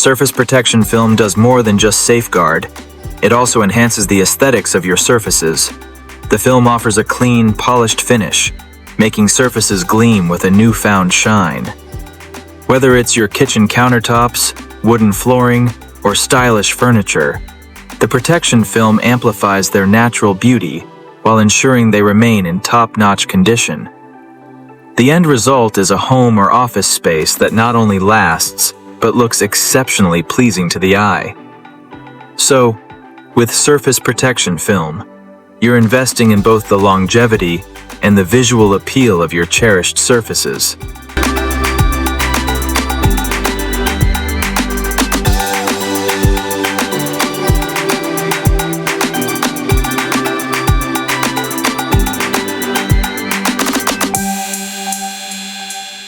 Surface protection film does more than just safeguard. It also enhances the aesthetics of your surfaces. The film offers a clean, polished finish, making surfaces gleam with a newfound shine. Whether it's your kitchen countertops, wooden flooring, or stylish furniture, the protection film amplifies their natural beauty while ensuring they remain in top-notch condition. The end result is a home or office space that not only lasts, but looks exceptionally pleasing to the eye. So, with surface protection film, you're investing in both the longevity and the visual appeal of your cherished surfaces.